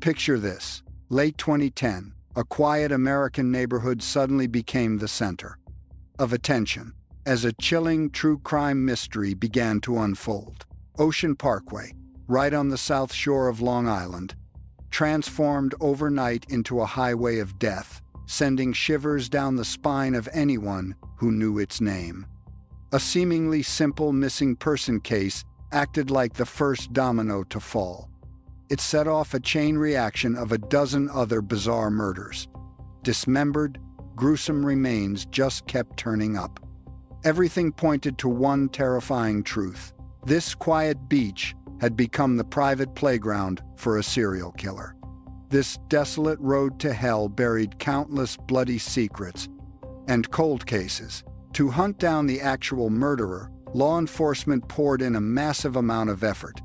Picture this. Late 2010, a quiet American neighborhood suddenly became the center of attention as a chilling true crime mystery began to unfold. Ocean Parkway, right on the south shore of Long Island, transformed overnight into a highway of death, sending shivers down the spine of anyone who knew its name. A seemingly simple missing person case acted like the first domino to fall. It set off a chain reaction of a dozen other bizarre murders. Dismembered, gruesome remains just kept turning up. Everything pointed to one terrifying truth. This quiet beach had become the private playground for a serial killer. This desolate road to hell buried countless bloody secrets and cold cases. To hunt down the actual murderer, law enforcement poured in a massive amount of effort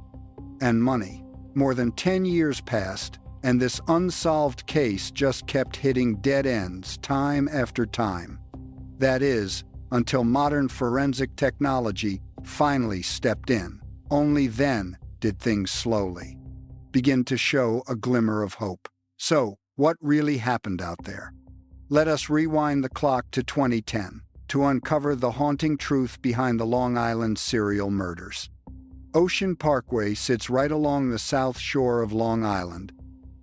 and money. More than 10 years passed, and this unsolved case just kept hitting dead ends time after time. That is, until modern forensic technology finally stepped in. Only then did things slowly begin to show a glimmer of hope. So, what really happened out there? Let us rewind the clock to 2010 to uncover the haunting truth behind the Long Island serial murders. Ocean Parkway sits right along the south shore of Long Island,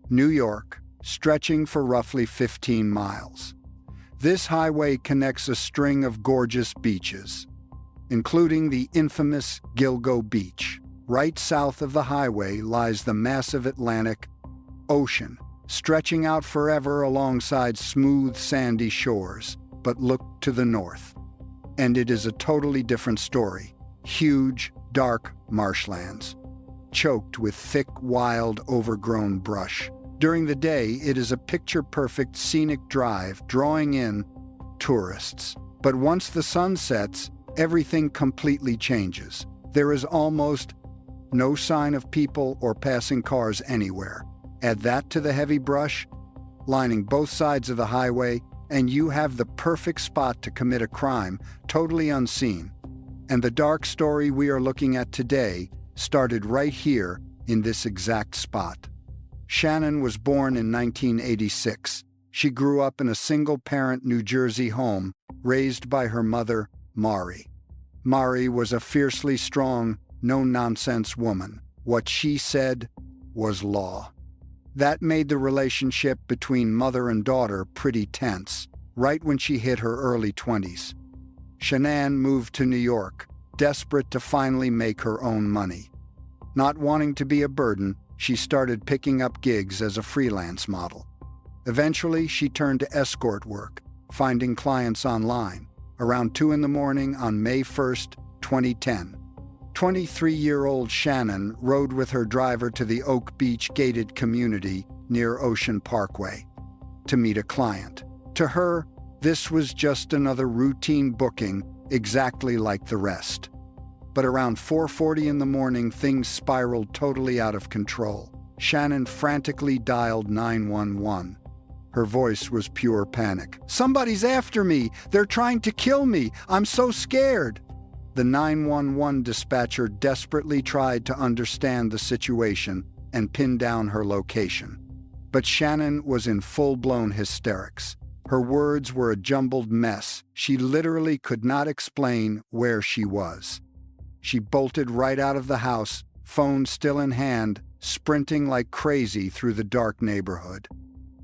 New York, stretching for roughly 15 miles. This highway connects a string of gorgeous beaches, including the infamous Gilgo Beach. Right south of the highway lies the massive Atlantic Ocean, stretching out forever alongside smooth, sandy shores. But look to the north, and it is a totally different story. Huge, dark marshlands, choked with thick, wild, overgrown brush. During the day, it is a picture-perfect scenic drive, drawing in tourists. But once the sun sets, everything completely changes. There is almost no sign of people or passing cars anywhere. Add that to the heavy brush lining both sides of the highway, and you have the perfect spot to commit a crime, totally unseen. And the dark story we are looking at today started right here in this exact spot. Shannon was born in 1986. She grew up in a single-parent New Jersey home, raised by her mother, Mari. Mari was a fiercely strong, no-nonsense woman. What she said was law. That made the relationship between mother and daughter pretty tense, right when she hit her early 20s. Shannon moved to New York, desperate to finally make her own money. Not wanting to be a burden, she started picking up gigs as a freelance model. Eventually, she turned to escort work, finding clients online. Around 2 in the morning on May 1st, 2010, 23-year-old Shannon rode with her driver to the Oak Beach gated community near Ocean Parkway to meet a client. To her, this was just another routine booking, exactly like the rest. But around 4:40 in the morning, things spiraled totally out of control. Shannon frantically dialed 911. Her voice was pure panic. "Somebody's after me! They're trying to kill me! I'm so scared!" The 911 dispatcher desperately tried to understand the situation and pin down her location. But Shannon was in full-blown hysterics. Her words were a jumbled mess. She literally could not explain where she was. She bolted right out of the house, phone still in hand, sprinting like crazy through the dark neighborhood.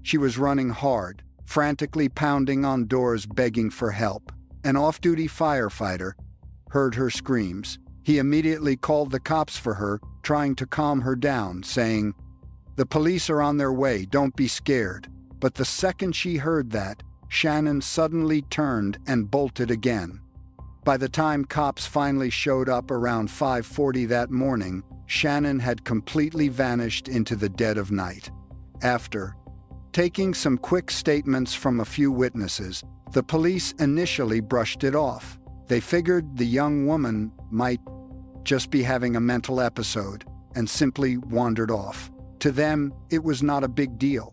She was running hard, frantically pounding on doors begging for help. An off-duty firefighter heard her screams. He immediately called the cops for her, trying to calm her down, saying, "The police are on their way, don't be scared." But the second she heard that, Shannon suddenly turned and bolted again. By the time cops finally showed up around 5:40 that morning, Shannon had completely vanished into the dead of night. After taking some quick statements from a few witnesses, the police initially brushed it off. They figured the young woman might just be having a mental episode and simply wandered off. To them, it was not a big deal.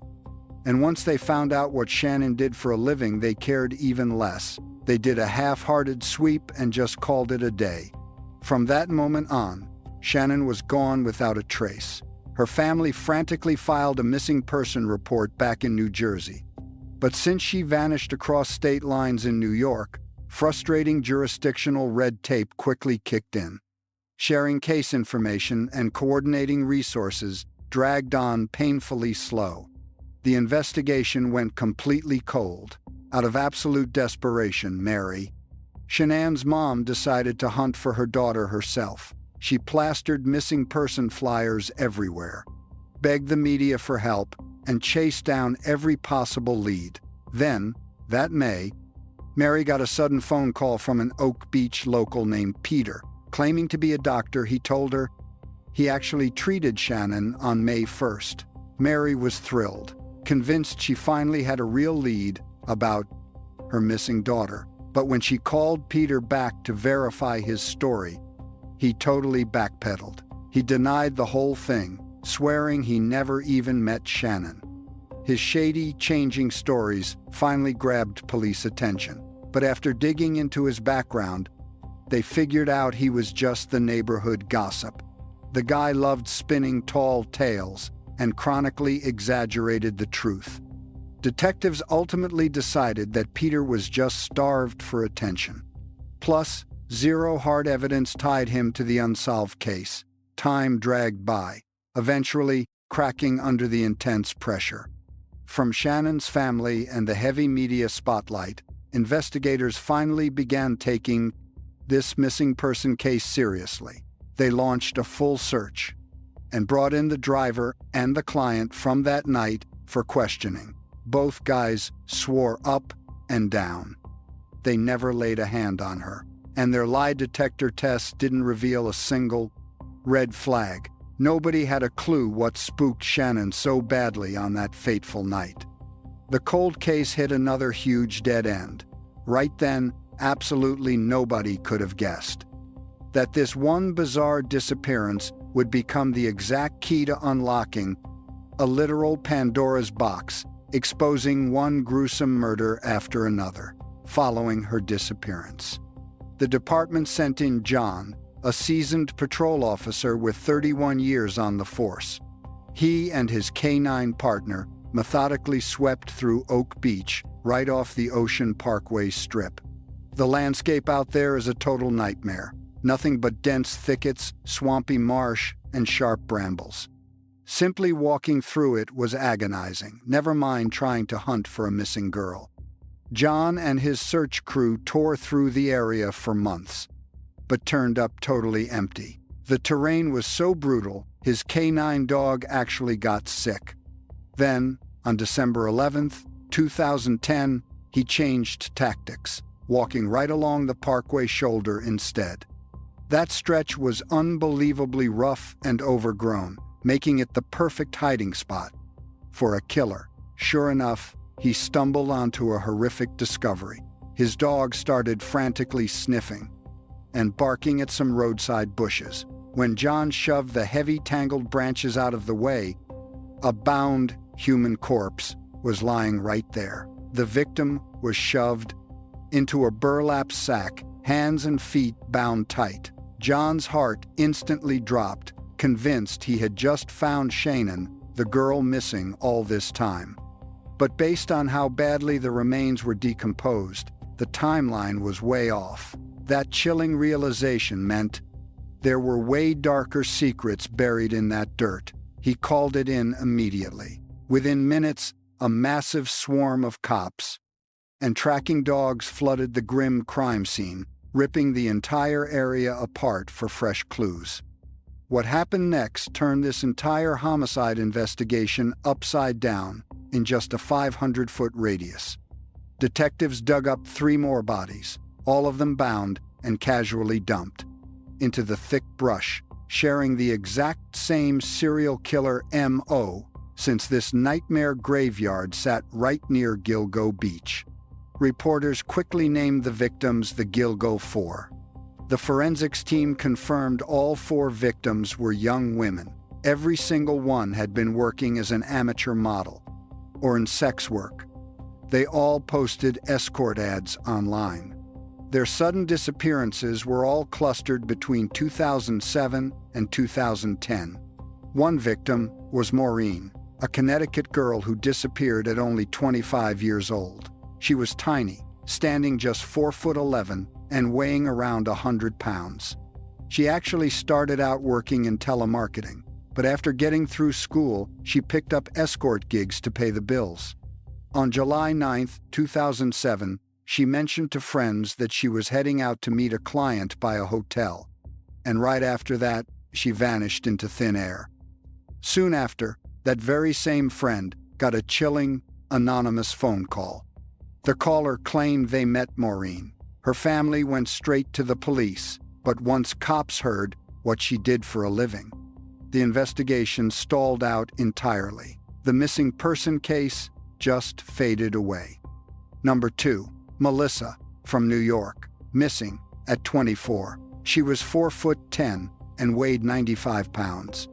And once they found out what Shannon did for a living, they cared even less. They did a half-hearted sweep and just called it a day. From that moment on, Shannon was gone without a trace. Her family frantically filed a missing person report back in New Jersey. But since she vanished across state lines in New York, frustrating jurisdictional red tape quickly kicked in. Sharing case information and coordinating resources dragged on painfully slow. The investigation went completely cold. Out of absolute desperation, Mary, Shanann's mom, decided to hunt for her daughter herself. She plastered missing person flyers everywhere, begged the media for help, and chased down every possible lead. Then, that May, Mary got a sudden phone call from an Oak Beach local named Peter. Claiming to be a doctor, he told her he actually treated Shannon on May 1st. Mary was thrilled, convinced she finally had a real lead about her missing daughter. But when she called Peter back to verify his story, he totally backpedaled. He denied the whole thing, swearing he never even met Shannon. His shady, changing stories finally grabbed police attention. But after digging into his background, they figured out he was just the neighborhood gossip. The guy loved spinning tall tales and chronically exaggerated the truth. Detectives ultimately decided that Peter was just starved for attention. Plus, zero hard evidence tied him to the unsolved case. Time dragged by, eventually cracking under the intense pressure. From Shannon's family and the heavy media spotlight, investigators finally began taking this missing person case seriously. They launched a full search and brought in the driver and the client from that night for questioning. Both guys swore up and down they never laid a hand on her, and their lie detector tests didn't reveal a single red flag. Nobody had a clue what spooked Shannon so badly on that fateful night. The cold case hit another huge dead end. Right then, absolutely nobody could have guessed that this one bizarre disappearance would become the exact key to unlocking a literal Pandora's box, exposing one gruesome murder after another following her disappearance. The department sent in John, a seasoned patrol officer with 31 years on the force. He and his canine partner methodically swept through Oak Beach, right off the Ocean Parkway strip. The landscape out there is a total nightmare. Nothing but dense thickets, swampy marsh, and sharp brambles. Simply walking through it was agonizing, never mind trying to hunt for a missing girl. John and his search crew tore through the area for months, but turned up totally empty. The terrain was so brutal, his canine dog actually got sick. Then, on December 11th, 2010, he changed tactics, walking right along the Parkway shoulder instead. That stretch was unbelievably rough and overgrown, making it the perfect hiding spot for a killer. Sure enough, he stumbled onto a horrific discovery. His dog started frantically sniffing and barking at some roadside bushes. When John shoved the heavy tangled branches out of the way, a bound human corpse was lying right there. The victim was shoved into a burlap sack, hands and feet bound tight. John's heart instantly dropped, convinced he had just found Shannon, the girl missing all this time. But based on how badly the remains were decomposed, the timeline was way off. That chilling realization meant there were way darker secrets buried in that dirt. He called it in immediately. Within minutes, a massive swarm of cops and tracking dogs flooded the grim crime scene, ripping the entire area apart for fresh clues. What happened next turned this entire homicide investigation upside down in just a 500-foot radius. Detectives dug up 3 more bodies, all of them bound and casually dumped into the thick brush, sharing the exact same serial killer M.O., since this nightmare graveyard sat right near Gilgo Beach. Reporters quickly named the victims the Gilgo Four. The forensics team confirmed all 4 victims were young women. Every single one had been working as an amateur model or in sex work. They all posted escort ads online. Their sudden disappearances were all clustered between 2007 and 2010. One victim was Maureen, a Connecticut girl who disappeared at only 25 years old. She was tiny, standing just 4'11" and weighing around 100 pounds. She actually started out working in telemarketing, but after getting through school, she picked up escort gigs to pay the bills. On July 9, 2007, she mentioned to friends that she was heading out to meet a client by a hotel, and right after that, she vanished into thin air. Soon after, that very same friend got a chilling, anonymous phone call. The caller claimed they met Maureen. Her family went straight to the police, but once cops heard what she did for a living, the investigation stalled out entirely. The missing person case just faded away. Number 2, Melissa, from New York, missing at 24. She was 4'10" and weighed 95 pounds.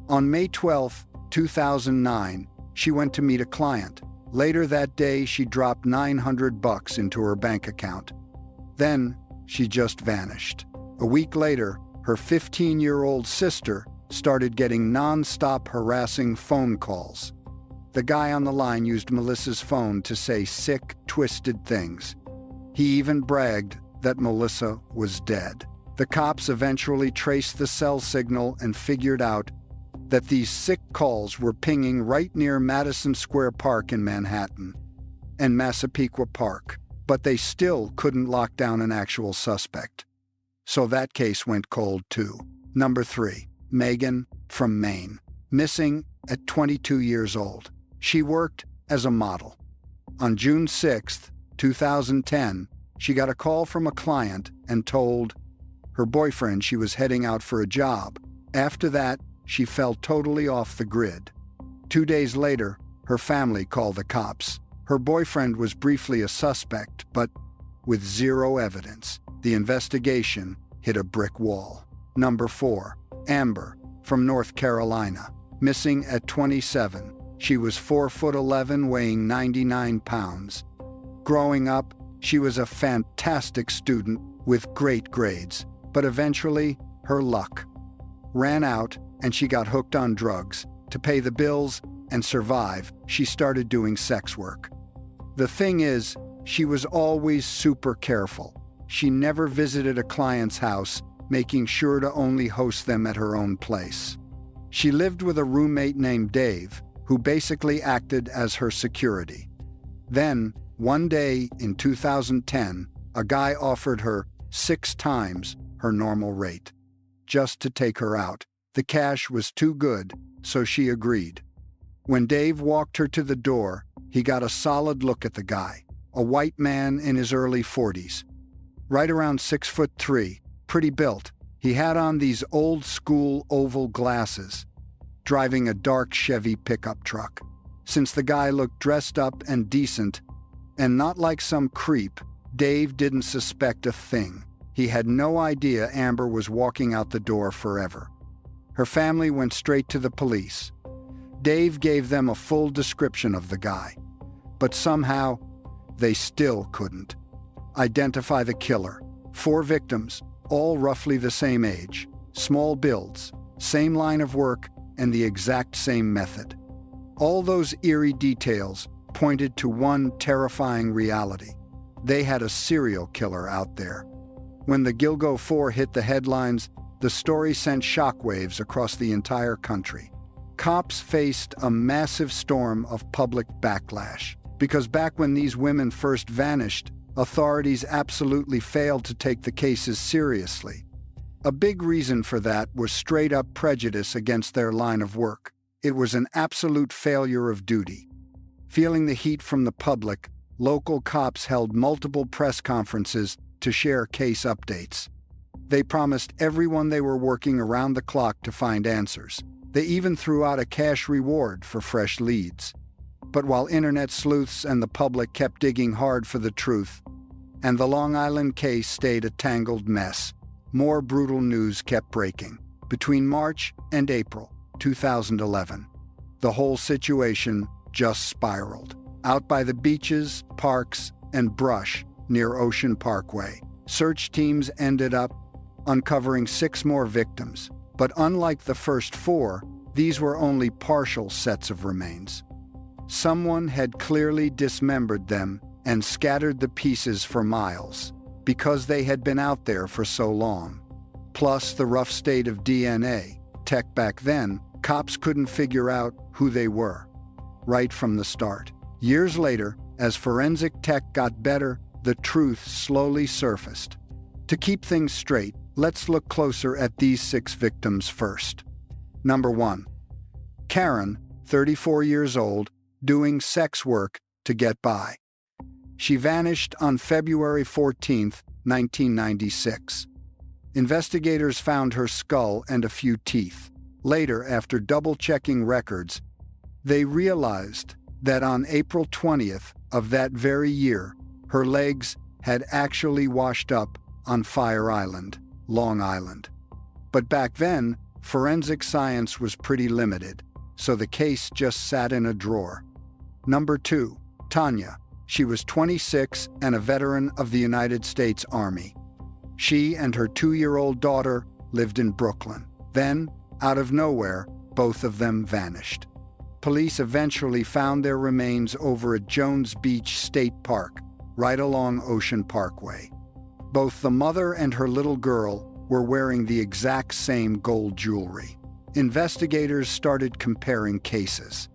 On May 12, 2009, she went to meet a client. Later that day, she dropped $900 into her bank account. Then, she just vanished. A week later, her 15-year-old sister started getting non-stop harassing phone calls. The guy on the line used Melissa's phone to say sick, twisted things. He even bragged that Melissa was dead. The cops eventually traced the cell signal and figured out that these sick calls were pinging right near Madison Square Park in Manhattan and Massapequa Park, but they still couldn't lock down an actual suspect. So that case went cold too. Number 3, Megan, from Maine, missing at 22 years old. She worked as a model. On June 6, 2010, she got a call from a client and told her boyfriend she was heading out for a job. After that, she fell totally off the grid. 2 days later, her family called the cops. Her boyfriend was briefly a suspect, but with zero evidence, the investigation hit a brick wall. Number 4, Amber, from North Carolina, missing at 27. She was 4'11", weighing 99 pounds. Growing up, she was a fantastic student with great grades, but eventually, her luck ran out and she got hooked on drugs. To pay the bills and survive, she started doing sex work. The thing is, she was always super careful. She never visited a client's house, making sure to only host them at her own place. She lived with a roommate named Dave, who basically acted as her security. Then, one day in 2010, a guy offered her 6 times her normal rate, just to take her out. The cash was too good, so she agreed. When Dave walked her to the door, he got a solid look at the guy, a white man in his early 40s. Right around 6'3", pretty built. He had on these old-school oval glasses, driving a dark Chevy pickup truck. Since the guy looked dressed up and decent, and not like some creep, Dave didn't suspect a thing. He had no idea Amber was walking out the door forever. Her family went straight to the police. Dave gave them a full description of the guy, but somehow they still couldn't identify the killer. 4 victims, all roughly the same age, small builds, same line of work, and the exact same method. All those eerie details pointed to one terrifying reality. They had a serial killer out there. When the Gilgo 4 hit the headlines, the story sent shockwaves across the entire country. Cops faced a massive storm of public backlash, because back when these women first vanished, authorities absolutely failed to take the cases seriously. A big reason for that was straight-up prejudice against their line of work. It was an absolute failure of duty. Feeling the heat from the public, local cops held multiple press conferences to share case updates. They promised everyone they were working around the clock to find answers. They even threw out a cash reward for fresh leads. But while internet sleuths and the public kept digging hard for the truth, and the Long Island case stayed a tangled mess, more brutal news kept breaking. Between March and April 2011, the whole situation just spiraled. Out by the beaches, parks, and brush near Ocean Parkway, search teams ended up uncovering 6 more victims. But unlike the first 4, these were only partial sets of remains. Someone had clearly dismembered them and scattered the pieces for miles, because they had been out there for so long. Plus the rough state of DNA tech back then, cops couldn't figure out who they were right from the start. Years later, as forensic tech got better, the truth slowly surfaced. To keep things straight, let's look closer at these 6 victims first. Number 1. Karen, 34 years old, doing sex work to get by. She vanished on February 14, 1996. Investigators found her skull and a few teeth. Later, after double-checking records, they realized that on April 20th of that very year, her legs had actually washed up on Fire Island, Long Island. But back then, forensic science was pretty limited, so the case just sat in a drawer. Number 2, Tanya. She was 26 and a veteran of the United States Army. She and her 2-year-old daughter lived in Brooklyn. Then, out of nowhere, both of them vanished. Police eventually found their remains over at Jones Beach State Park, right along Ocean Parkway. Both the mother and her little girl were wearing the exact same gold jewelry. Investigators started comparing cases.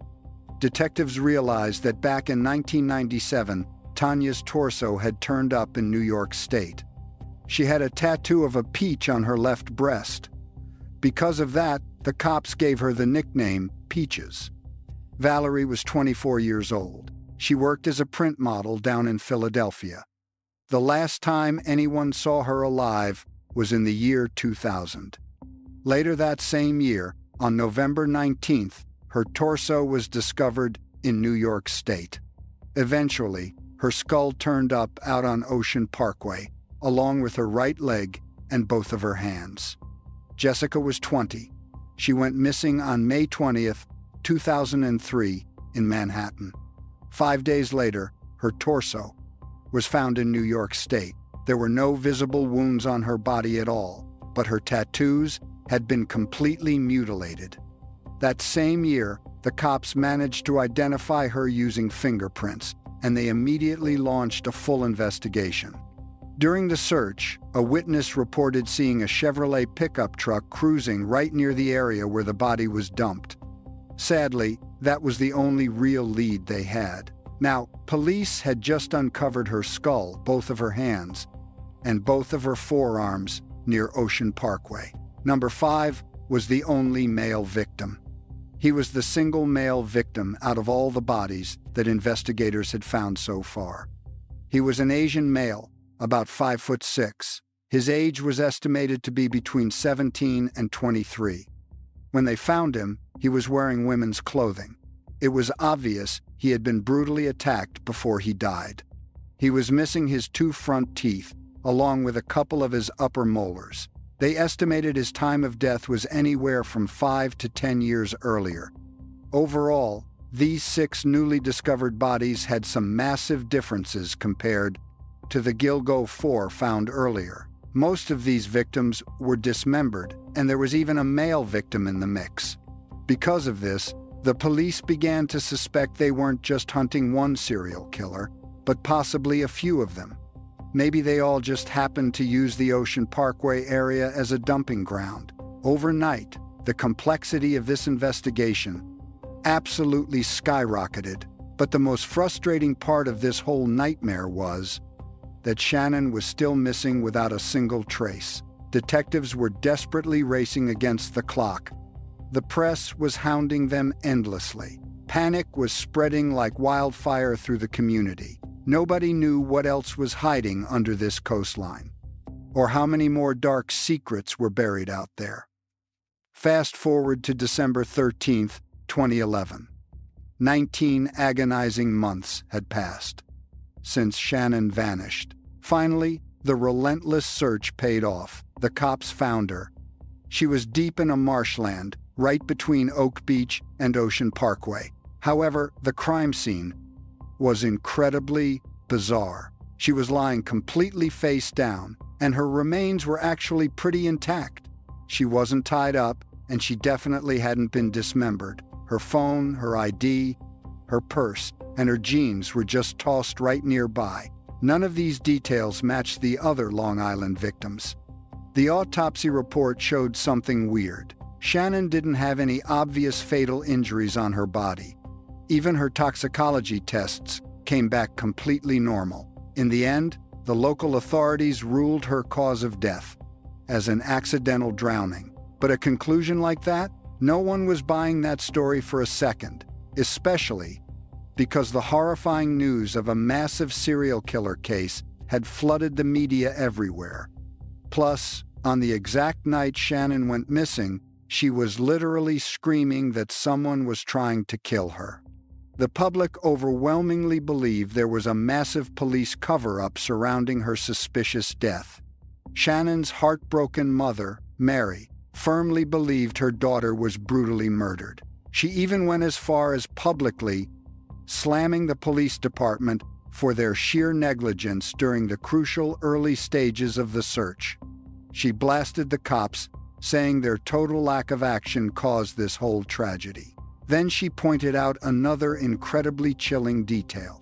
Detectives realized that back in 1997, Tanya's torso had turned up in New York State. She had a tattoo of a peach on her left breast. Because of that, the cops gave her the nickname Peaches. Valerie was 24 years old. She worked as a print model down in Philadelphia. The last time anyone saw her alive was in the year 2000. Later that same year, on November 19th, her torso was discovered in New York State. Eventually, her skull turned up out on Ocean Parkway, along with her right leg and both of her hands. Jessica was 20. She went missing on May 20th, 2003, in Manhattan. 5 days later, her torso was found in New York State. There were no visible wounds on her body at all, but her tattoos had been completely mutilated. That same year, the cops managed to identify her using fingerprints, and they immediately launched a full investigation. During the search, a witness reported seeing a Chevrolet pickup truck cruising right near the area where the body was dumped. Sadly, that was the only real lead they had. Now, police had just uncovered her skull, both of her hands, and both of her forearms near Ocean Parkway. Number 5 was the only male victim. He was the single male victim out of all the bodies that investigators had found so far. He was an Asian male, about 5'6". His age was estimated to be between 17 and 23. When they found him, he was wearing women's clothing. It was obvious he had been brutally attacked before he died. He was missing his 2 front teeth, along with a couple of his upper molars. They estimated his time of death was anywhere from 5 to 10 years earlier. Overall, these 6 newly discovered bodies had some massive differences compared to the Gilgo 4 found earlier. Most of these victims were dismembered, and there was even a male victim in the mix. Because of this, the police began to suspect they weren't just hunting one serial killer, but possibly a few of them. Maybe they all just happened to use the Ocean Parkway area as a dumping ground. Overnight, the complexity of this investigation absolutely skyrocketed, but the most frustrating part of this whole nightmare was that Shannon was still missing without a single trace. Detectives were desperately racing against the clock. The press was hounding them endlessly. Panic was spreading like wildfire through the community. Nobody knew what else was hiding under this coastline, or how many more dark secrets were buried out there. Fast forward to December 13th, 2011. 19 agonizing months had passed since Shannon vanished. Finally, the relentless search paid off. The cops found her. She was deep in a marshland, right between Oak Beach and Ocean Parkway. However, the crime scene was incredibly bizarre. She was lying completely face down, and her remains were actually pretty intact. She wasn't tied up, and she definitely hadn't been dismembered. Her phone, her ID, her purse, and her jeans were just tossed right nearby. None of these details matched the other Long Island victims. The autopsy report showed something weird. Shannon didn't have any obvious fatal injuries on her body. Even her toxicology tests came back completely normal. In the end, the local authorities ruled her cause of death as an accidental drowning. But a conclusion like that? No one was buying that story for a second, especially because the horrifying news of a massive serial killer case had flooded the media everywhere. Plus, on the exact night Shannon went missing, she was literally screaming that someone was trying to kill her. The public overwhelmingly believed there was a massive police cover-up surrounding her suspicious death. Shannon's heartbroken mother, Mary, firmly believed her daughter was brutally murdered. She even went as far as publicly slamming the police department for their sheer negligence during the crucial early stages of the search. She blasted the cops, saying their total lack of action caused this whole tragedy. Then she pointed out another incredibly chilling detail.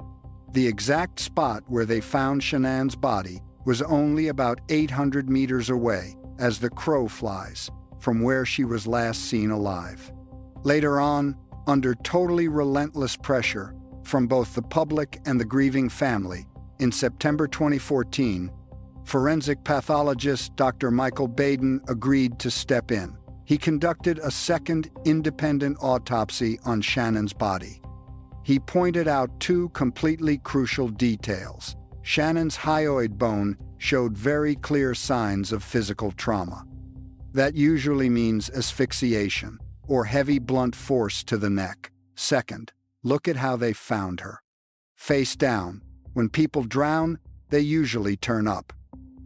The exact spot where they found Shannon's body was only about 800 meters away, as the crow flies, from where she was last seen alive. Later on, under totally relentless pressure from both the public and the grieving family, in September 2014, forensic pathologist Dr. Michael Baden agreed to step in. He conducted a second independent autopsy on Shannon's body. He pointed out two completely crucial details. Shannon's hyoid bone showed very clear signs of physical trauma. That usually means asphyxiation or heavy blunt force to the neck. Second, look at how they found her. Face down. When people drown, they usually turn up,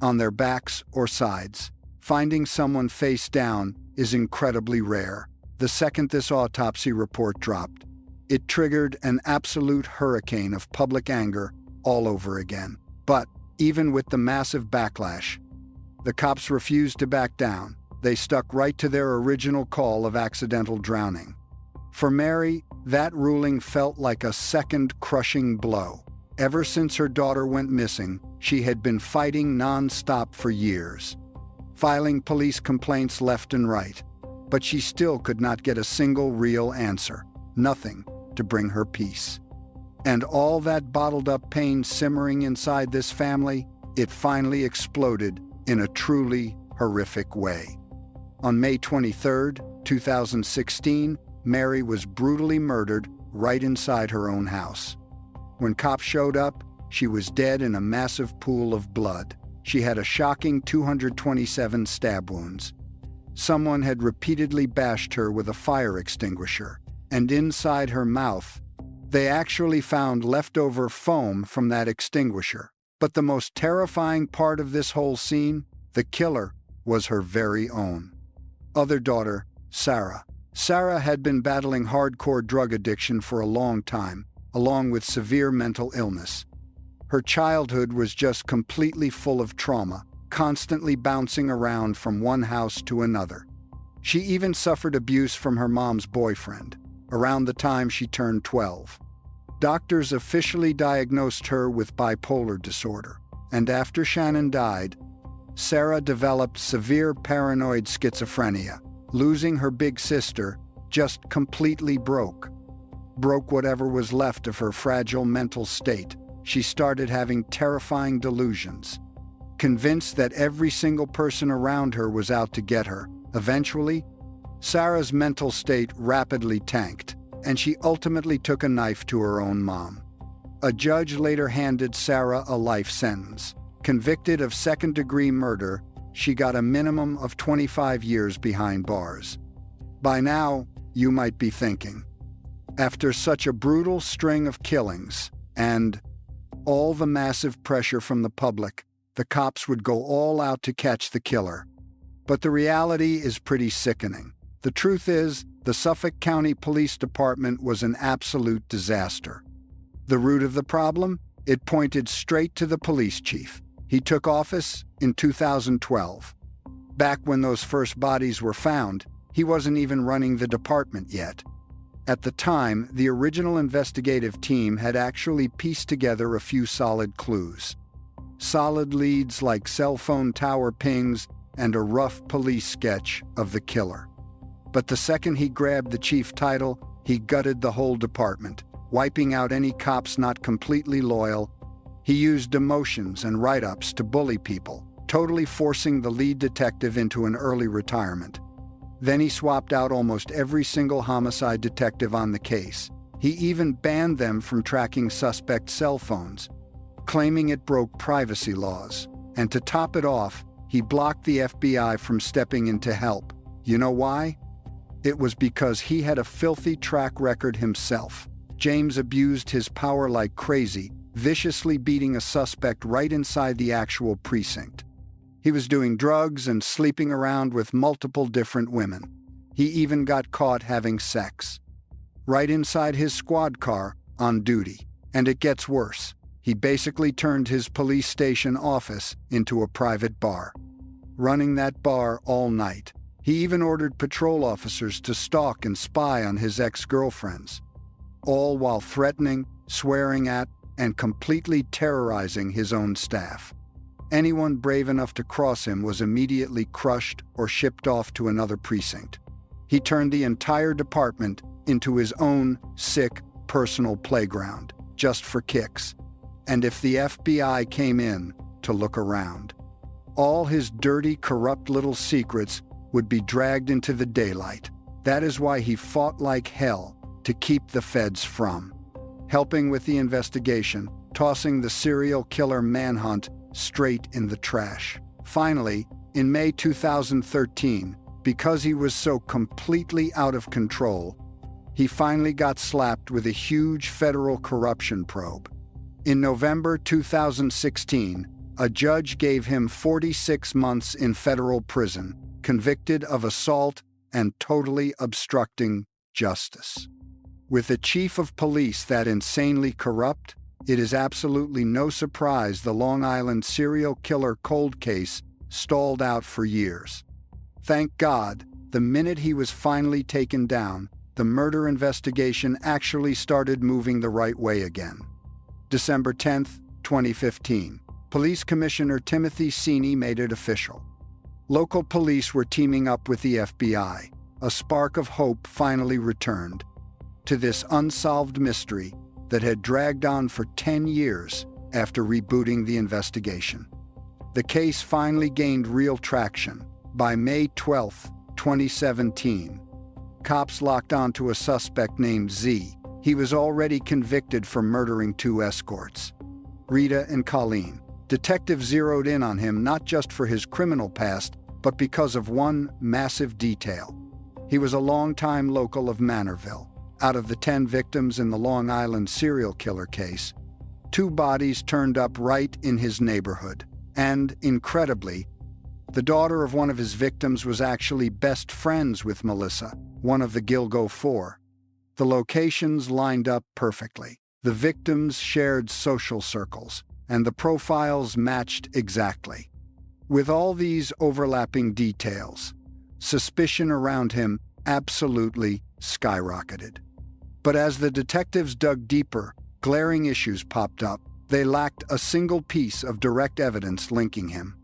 on their backs or sides. Finding someone face down is incredibly rare. The second this autopsy report dropped, it triggered an absolute hurricane of public anger all over again. But even with the massive backlash, the cops refused to back down. They stuck right to their original call of accidental drowning. For Mary, that ruling felt like a second crushing blow. Ever since her daughter went missing, she had been fighting non-stop for years, filing police complaints left and right, but she still could not get a single real answer, nothing to bring her peace. And all that bottled-up pain simmering inside this family, it finally exploded in a truly horrific way. On May 23, 2016, Mary was brutally murdered right inside her own house. When cops showed up, she was dead in a massive pool of blood. She had a shocking 227 stab wounds. Someone had repeatedly bashed her with a fire extinguisher, and inside her mouth, they actually found leftover foam from that extinguisher. But the most terrifying part of this whole scene, the killer, was her very own other daughter, Sarah. Sarah had been battling hardcore drug addiction for a long time, along with severe mental illness. Her childhood was just completely full of trauma, constantly bouncing around from one house to another. She even suffered abuse from her mom's boyfriend, around the time she turned 12. Doctors officially diagnosed her with bipolar disorder, and after Shannon died, Sarah developed severe paranoid schizophrenia. Losing her big sister just completely broke whatever was left of her fragile mental state. She started having terrifying delusions, convinced that every single person around her was out to get her. Eventually, Sarah's mental state rapidly tanked, and she ultimately took a knife to her own mom. A judge later handed Sarah a life sentence. Convicted of second-degree murder, she got a minimum of 25 years behind bars. By now, you might be thinking, after such a brutal string of killings and all the massive pressure from the public, the cops would go all out to catch the killer. But the reality is pretty sickening. The truth is, the Suffolk County Police Department was an absolute disaster. The root of the problem? It pointed straight to the police chief. He took office in 2012. Back when those first bodies were found, He wasn't even running the department yet. At the time, the original investigative team had actually pieced together a few solid clues. Solid leads like cell phone tower pings and a rough police sketch of the killer. But the second he grabbed the chief title, he gutted the whole department, wiping out any cops not completely loyal. He used demotions and write-ups to bully people, totally forcing the lead detective into an early retirement. Then he swapped out almost every single homicide detective on the case. He even banned them from tracking suspect cell phones, claiming it broke privacy laws. And to top it off, he blocked the FBI from stepping in to help. You know why? It was because he had a filthy track record himself. James abused his power like crazy, viciously beating a suspect right inside the actual precinct. He was doing drugs and sleeping around with multiple different women. He even got caught having sex. Right inside his squad car, on duty. And it gets worse. He basically turned his police station office into a private bar, running that bar all night. He even ordered patrol officers to stalk and spy on his ex-girlfriends, all while threatening, swearing at, and completely terrorizing his own staff. Anyone brave enough to cross him was immediately crushed or shipped off to another precinct. He turned the entire department into his own sick, personal playground, just for kicks. And if the FBI came in to look around, all his dirty, corrupt little secrets would be dragged into the daylight. That is why he fought like hell to keep the feds from helping with the investigation, tossing the serial killer manhunt straight in the trash. Finally, in May 2013, because he was so completely out of control, he finally got slapped with a huge federal corruption probe. In November 2016, a judge gave him 46 months in federal prison, convicted of assault and totally obstructing justice. With a chief of police that insanely corrupt, it is absolutely no surprise the Long Island serial killer cold case stalled out for years. Thank God, the minute he was finally taken down, the murder investigation actually started moving the right way again. December 10, 2015, Police Commissioner Timothy Sini made it official. Local police were teaming up with the FBI. A spark of hope finally returned to this unsolved mystery that had dragged on for 10 years after rebooting the investigation. The case finally gained real traction. By May 12, 2017, cops locked onto a suspect named Z. He was already convicted for murdering 2 escorts, Rita and Colleen. Detectives zeroed in on him not just for his criminal past, but because of one massive detail. He was a longtime local of Manorville. Out of the 10 victims in the Long Island serial killer case, 2 bodies turned up right in his neighborhood. And, incredibly, the daughter of one of his victims was actually best friends with Melissa, one of the Gilgo 4. The locations lined up perfectly. The victims shared social circles, and the profiles matched exactly. With all these overlapping details, suspicion around him absolutely skyrocketed. But as the detectives dug deeper, glaring issues popped up. They lacked a single piece of direct evidence linking him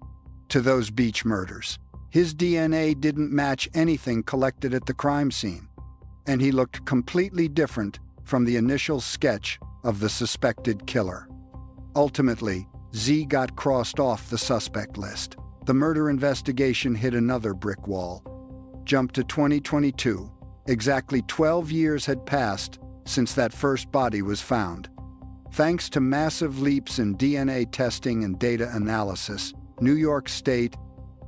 to those beach murders. His DNA didn't match anything collected at the crime scene, and he looked completely different from the initial sketch of the suspected killer. Ultimately, Z got crossed off the suspect list. The murder investigation hit another brick wall. Jump to 2022. Exactly 12 years had passed since that first body was found. Thanks to massive leaps in DNA testing and data analysis, New York State,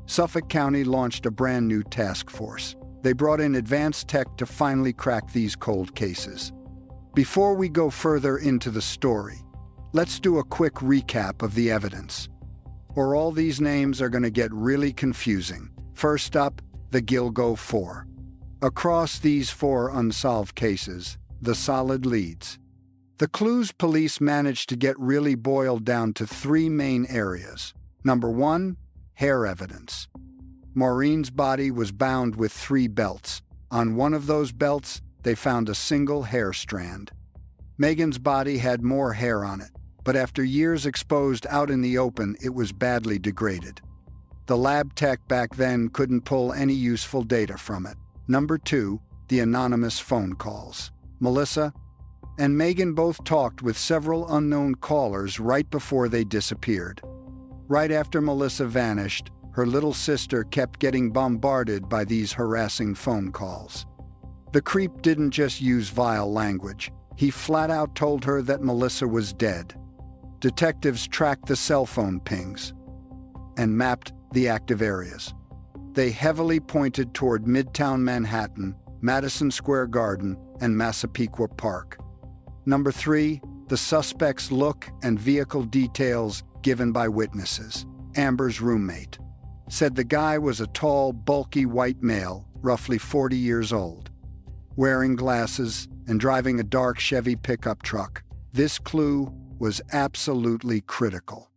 Suffolk County launched a brand new task force. They brought in advanced tech to finally crack these cold cases. Before we go further into the story, let's do a quick recap of the evidence, or all these names are going to get really confusing. First up, the Gilgo 4. Across these 4 unsolved cases, the solid leads. The clues police managed to get really boiled down to 3 main areas. Number 1, hair evidence. Maureen's body was bound with 3 belts. On one of those belts, they found a single hair strand. Megan's body had more hair on it, but after years exposed out in the open, it was badly degraded. The lab tech back then couldn't pull any useful data from it. Number 2, the anonymous phone calls. Melissa and Megan both talked with several unknown callers right before they disappeared. Right after Melissa vanished, her little sister kept getting bombarded by these harassing phone calls. The creep didn't just use vile language. He flat out told her that Melissa was dead. Detectives tracked the cell phone pings and mapped the active areas. They heavily pointed toward Midtown Manhattan, Madison Square Garden, and Massapequa Park. Number 3, the suspect's look and vehicle details given by witnesses. Amber's roommate said the guy was a tall, bulky white male, roughly 40 years old, wearing glasses and driving a dark Chevy pickup truck. This clue was absolutely critical,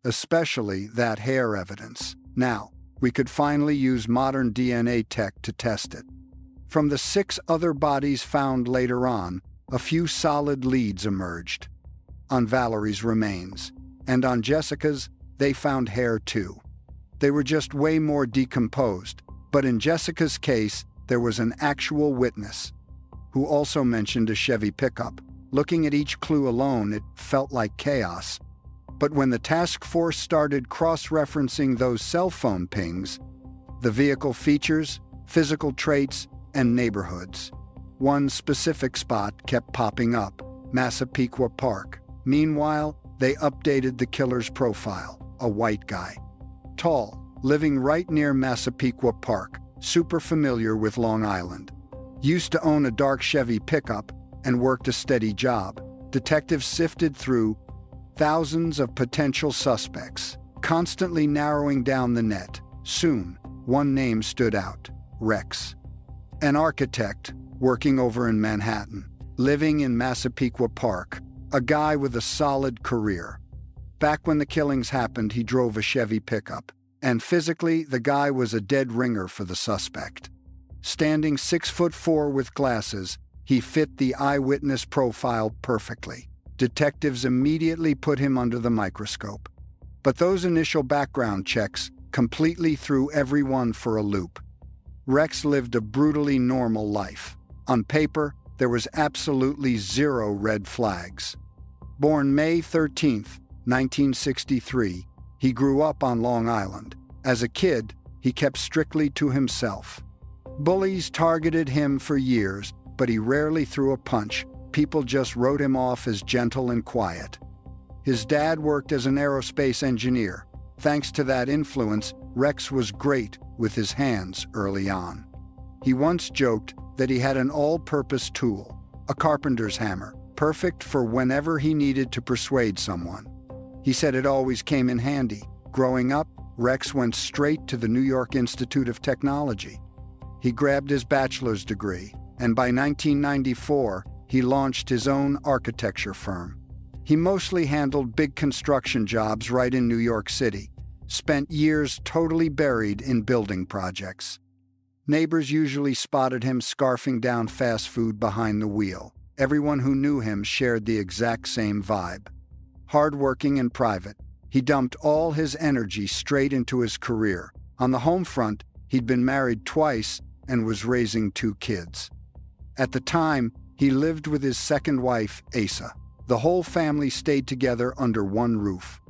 especially that hair evidence. Now, we could finally use modern DNA tech to test it. From the 6 other bodies found later on, a few solid leads emerged. On Valerie's remains, and on Jessica's, they found hair too. They were just way more decomposed, but in Jessica's case, there was an actual witness who also mentioned a Chevy pickup. Looking at each clue alone, it felt like chaos. But when the task force started cross-referencing those cell phone pings, the vehicle features, physical traits, and neighborhoods, one specific spot kept popping up: Massapequa Park. Meanwhile, they updated the killer's profile: a white guy, tall, living right near Massapequa Park, super familiar with Long Island. Used to own a dark Chevy pickup and worked a steady job. Detectives sifted through thousands of potential suspects, constantly narrowing down the net. Soon, one name stood out: Rex. An architect working over in Manhattan, living in Massapequa Park, a guy with a solid career. Back when the killings happened, he drove a Chevy pickup, and physically, the guy was a dead ringer for the suspect. Standing 6'4" with glasses, he fit the eyewitness profile perfectly. Detectives immediately put him under the microscope. But those initial background checks completely threw everyone for a loop. Rex lived a brutally normal life. On paper, there was absolutely 0 red flags. Born May 13, 1963, he grew up on Long Island. As a kid, he kept strictly to himself. Bullies targeted him for years, but he rarely threw a punch. People just wrote him off as gentle and quiet. His dad worked as an aerospace engineer. Thanks to that influence, Rex was great with his hands early on. He once joked that he had an all-purpose tool, a carpenter's hammer, perfect for whenever he needed to persuade someone. He said it always came in handy. Growing up, Rex went straight to the New York Institute of Technology. He grabbed his bachelor's degree, and by 1994, he launched his own architecture firm. He mostly handled big construction jobs right in New York City, spent years totally buried in building projects. Neighbors usually spotted him scarfing down fast food behind the wheel. Everyone who knew him shared the exact same vibe. Hardworking and private, he dumped all his energy straight into his career. On the home front, he'd been married twice and was raising 2 kids. At the time, he lived with his second wife, Asa. The whole family stayed together under one roof.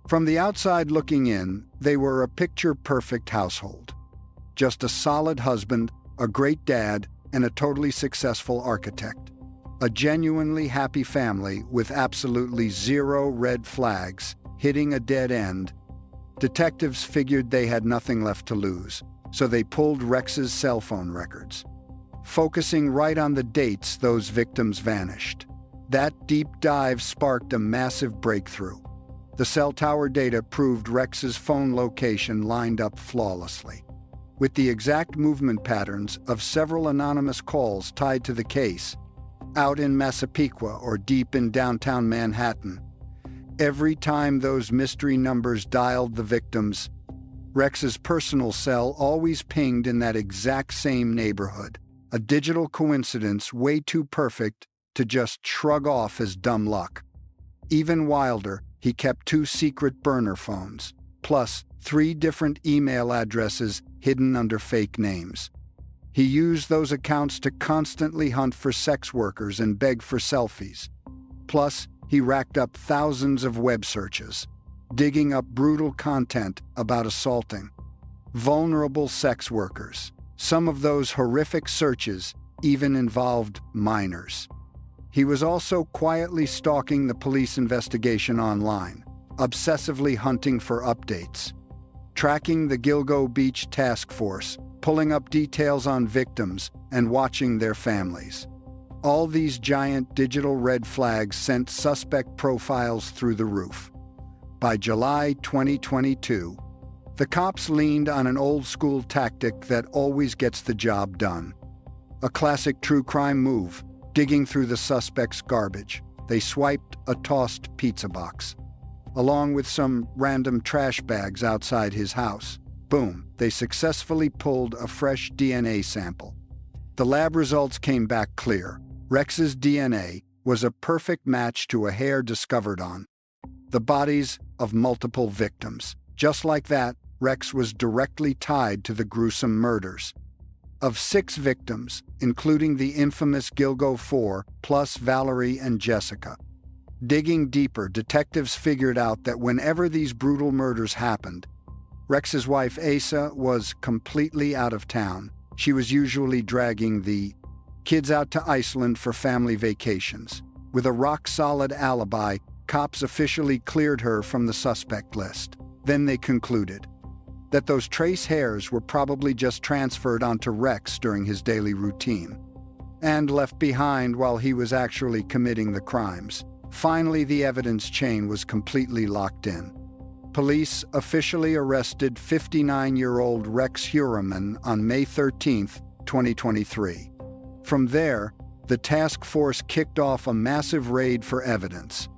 From the outside looking in, they were a picture-perfect household. Just a solid husband, a great dad, and a totally successful architect. A genuinely happy family with absolutely 0 red flags, hitting a dead end. Detectives figured they had nothing left to lose, so they pulled Rex's cell phone records, focusing right on the dates those victims vanished. That deep dive sparked a massive breakthrough. The cell tower data proved Rex's phone location lined up flawlessly, with the exact movement patterns of several anonymous calls tied to the case. Out in Massapequa or deep in downtown Manhattan, every time those mystery numbers dialed the victims, Rex's personal cell always pinged in that exact same neighborhood, a digital coincidence way too perfect to just shrug off as dumb luck. Even wilder, he kept 2 secret burner phones, plus 3 different email addresses hidden under fake names. He used those accounts to constantly hunt for sex workers and beg for selfies. Plus, he racked up thousands of web searches, digging up brutal content about assaulting vulnerable sex workers. Some of those horrific searches even involved minors. He was also quietly stalking the police investigation online, obsessively hunting for updates, tracking the Gilgo Beach task force, pulling up details on victims, and watching their families. All these giant digital red flags sent suspect profiles through the roof. By July 2022, the cops leaned on an old-school tactic that always gets the job done. A classic true crime move, digging through the suspect's garbage. They swiped a tossed pizza box, along with some random trash bags outside his house. Boom, they successfully pulled a fresh DNA sample. The lab results came back clear. Rex's DNA was a perfect match to a hair discovered on the bodies of multiple victims. Just like that, Rex was directly tied to the gruesome murders of 6 victims, including the infamous Gilgo 4, plus Valerie and Jessica. Digging deeper, detectives figured out that whenever these brutal murders happened, Rex's wife Asa was completely out of town. She was usually dragging the kids out to Iceland for family vacations. With a rock-solid alibi, cops officially cleared her from the suspect list. Then they concluded that those trace hairs were probably just transferred onto Rex during his daily routine and left behind while he was actually committing the crimes. Finally, the evidence chain was completely locked in. Police officially arrested 59-year-old Rex Heuermann on May 13, 2023. From there, the task force kicked off a massive raid for evidence.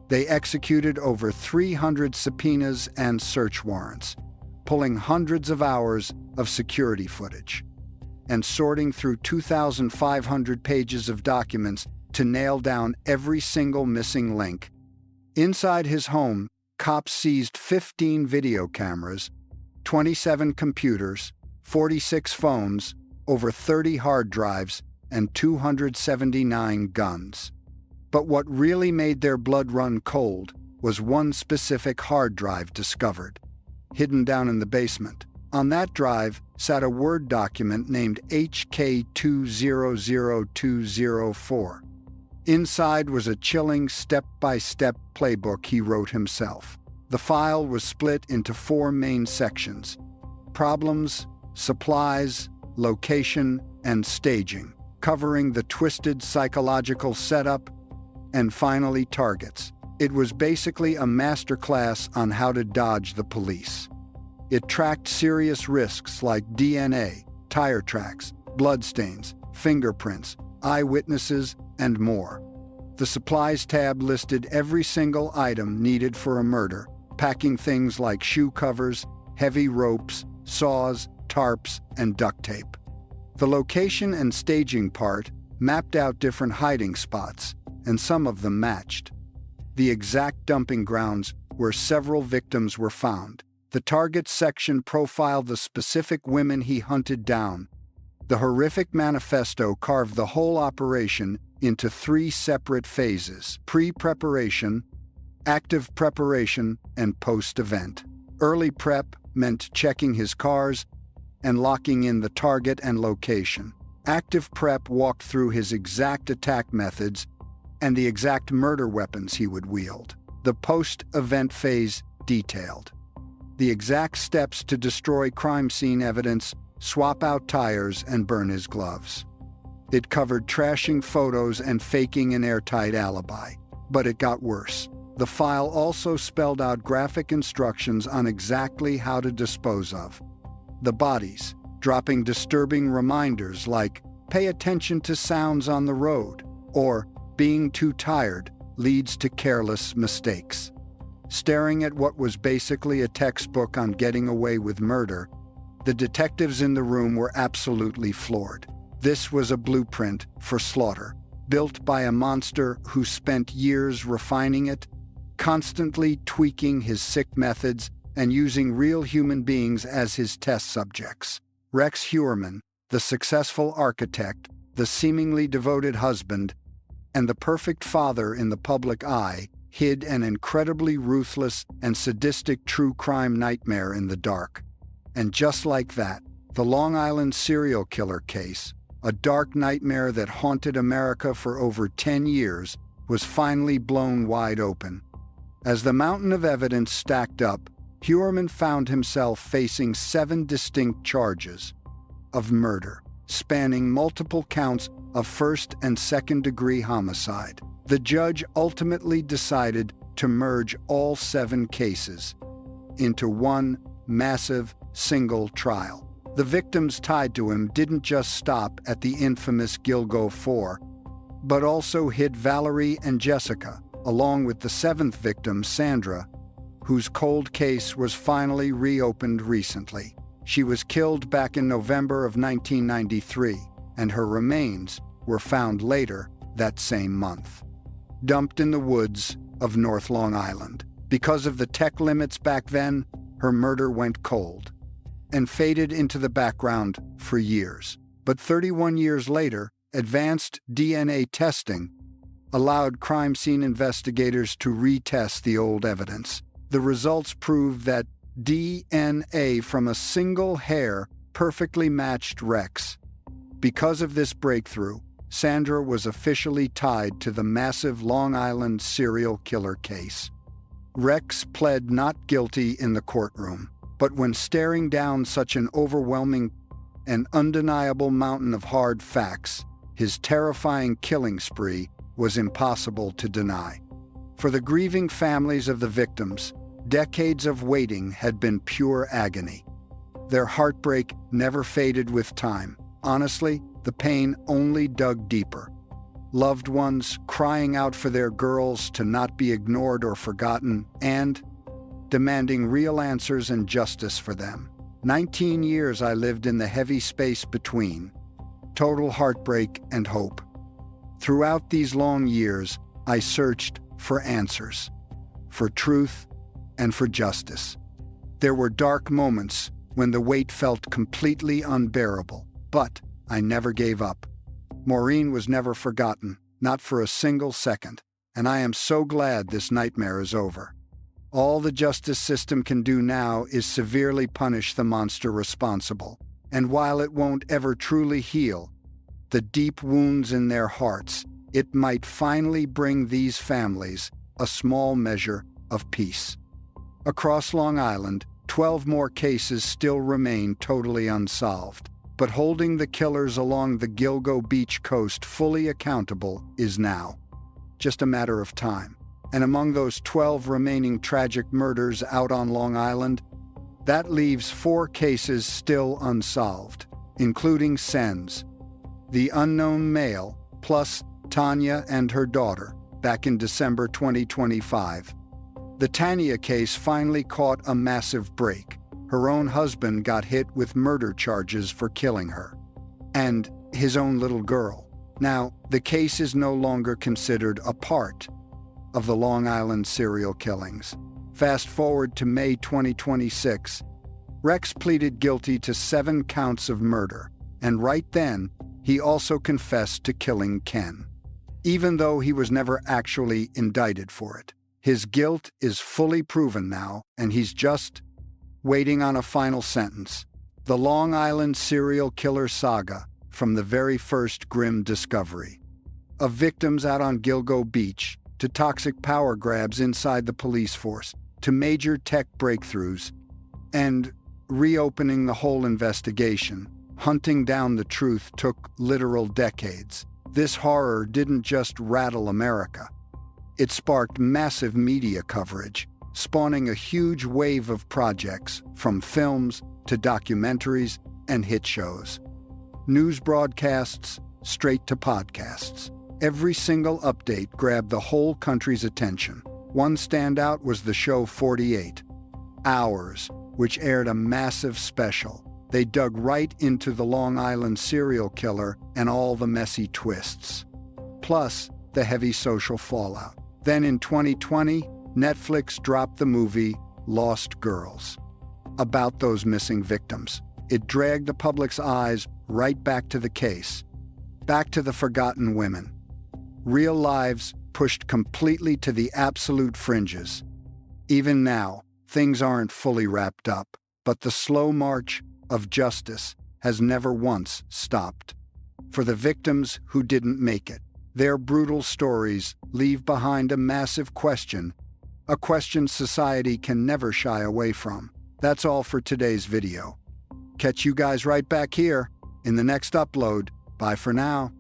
They executed over 300 subpoenas and search warrants, pulling hundreds of hours of security footage, and sorting through 2,500 pages of documents to nail down every single missing link. Inside his home, cops seized 15 video cameras, 27 computers, 46 phones, over 30 hard drives, and 279 guns. But what really made their blood run cold was one specific hard drive discovered, hidden down in the basement. On that drive sat a Word document named HK200204. Inside was a chilling step-by-step playbook he wrote himself. The file was split into 4 main sections: problems, supplies, location, and staging, covering the twisted psychological setup, and finally targets. It was basically a masterclass on how to dodge the police. It tracked serious risks like DNA, tire tracks, bloodstains, fingerprints, eyewitnesses, and more. The supplies tab listed every single item needed for a murder, packing things like shoe covers, heavy ropes, saws, tarps, and duct tape. The location and staging part mapped out different hiding spots, and some of them matched the exact dumping grounds where several victims were found. The target section profiled the specific women he hunted down. The horrific manifesto carved the whole operation into 3 separate phases: pre-preparation, active preparation, and post-event. Early prep meant checking his cars and locking in the target and location. Active prep walked through his exact attack methods and the exact murder weapons he would wield. The post-event phase detailed the exact steps to destroy crime scene evidence, swap out tires, and burn his gloves. It covered trashing photos and faking an airtight alibi. But it got worse. The file also spelled out graphic instructions on exactly how to dispose of the bodies, dropping disturbing reminders like "pay attention to sounds on the road" or "being too tired leads to careless mistakes." staring at what was basically a textbook on getting away with murder, the detectives in the room were absolutely floored. This was a blueprint for slaughter, built by a monster who spent years refining it, constantly tweaking his sick methods and using real human beings as his test subjects. Rex Heuermann, the successful architect, the seemingly devoted husband, and the perfect father in the public eye, hid an incredibly ruthless and sadistic true crime nightmare in the dark. And just like that, the Long Island serial killer case, a dark nightmare that haunted America for over 10 years, was finally blown wide open. As the mountain of evidence stacked up, Heuermann found himself facing 7 distinct charges of murder, spanning multiple counts of first- and second-degree homicide. The judge ultimately decided to merge all 7 cases into one massive, single trial. The victims tied to him didn't just stop at the infamous Gilgo 4, but also hit Valerie and Jessica, along with the 7th victim, Sandra, whose cold case was finally reopened recently. She was killed back in November of 1993, and her remains were found later that same month, dumped in the woods of North Long Island. Because of the tech limits back then, her murder went cold and faded into the background for years. But 31 years later, advanced DNA testing allowed crime scene investigators to retest the old evidence. The results proved that DNA from a single hair perfectly matched Rex. Because of this breakthrough, Sandra was officially tied to the massive Long Island serial killer case. Rex pled not guilty in the courtroom, but when staring down such an overwhelming and undeniable mountain of hard facts, his terrifying killing spree was impossible to deny. For the grieving families of the victims, decades of waiting had been pure agony. Their heartbreak never faded with time. Honestly, the pain only dug deeper. Loved ones crying out for their girls to not be ignored or forgotten, and demanding real answers and justice for them. 19 years I lived in the heavy space between total heartbreak and hope. Throughout these long years, I searched for answers, for truth, and for justice. There were dark moments when the weight felt completely unbearable, but I never gave up. Maureen was never forgotten, not for a single second, and I am so glad this nightmare is over. All the justice system can do now is severely punish the monster responsible, and while it won't ever truly heal the deep wounds in their hearts, it might finally bring these families a small measure of peace. Across Long Island, 12 more cases still remain totally unsolved, but holding the killers along the Gilgo Beach coast fully accountable is now just a matter of time. And among those 12 remaining tragic murders out on Long Island, that leaves 4 cases still unsolved, including Sen's, the unknown male, plus Tanya and her daughter, back in December 2025. The Tanya case finally caught a massive break. Her own husband got hit with murder charges for killing her, and his own little girl. Now, the case is no longer considered a part of the Long Island serial killings. Fast forward to May 2026, Rex pleaded guilty to 7 counts of murder, and right then, he also confessed to killing Ken. Even though he was never actually indicted for it, his guilt is fully proven now, and he's just waiting on a final sentence. The Long Island serial killer saga, from the very first grim discovery of victims out on Gilgo Beach, to toxic power grabs inside the police force, to major tech breakthroughs, and reopening the whole investigation. Hunting down the truth took literal decades. This horror didn't just rattle America. It sparked massive media coverage, spawning a huge wave of projects, from films to documentaries and hit shows. News broadcasts, straight to podcasts. Every single update grabbed the whole country's attention. One standout was the show 48 Hours, which aired a massive special. They dug right into the Long Island serial killer and all the messy twists, plus the heavy social fallout. Then in 2020, Netflix dropped the movie Lost Girls, about those missing victims. It dragged the public's eyes right back to the case, back to the forgotten women. Real lives pushed completely to the absolute fringes. Even now, things aren't fully wrapped up, but the slow march of justice has never once stopped. For the victims who didn't make it, their brutal stories leave behind a massive question, a question society can never shy away from. That's all for today's video. Catch you guys right back here in the next upload. Bye for now.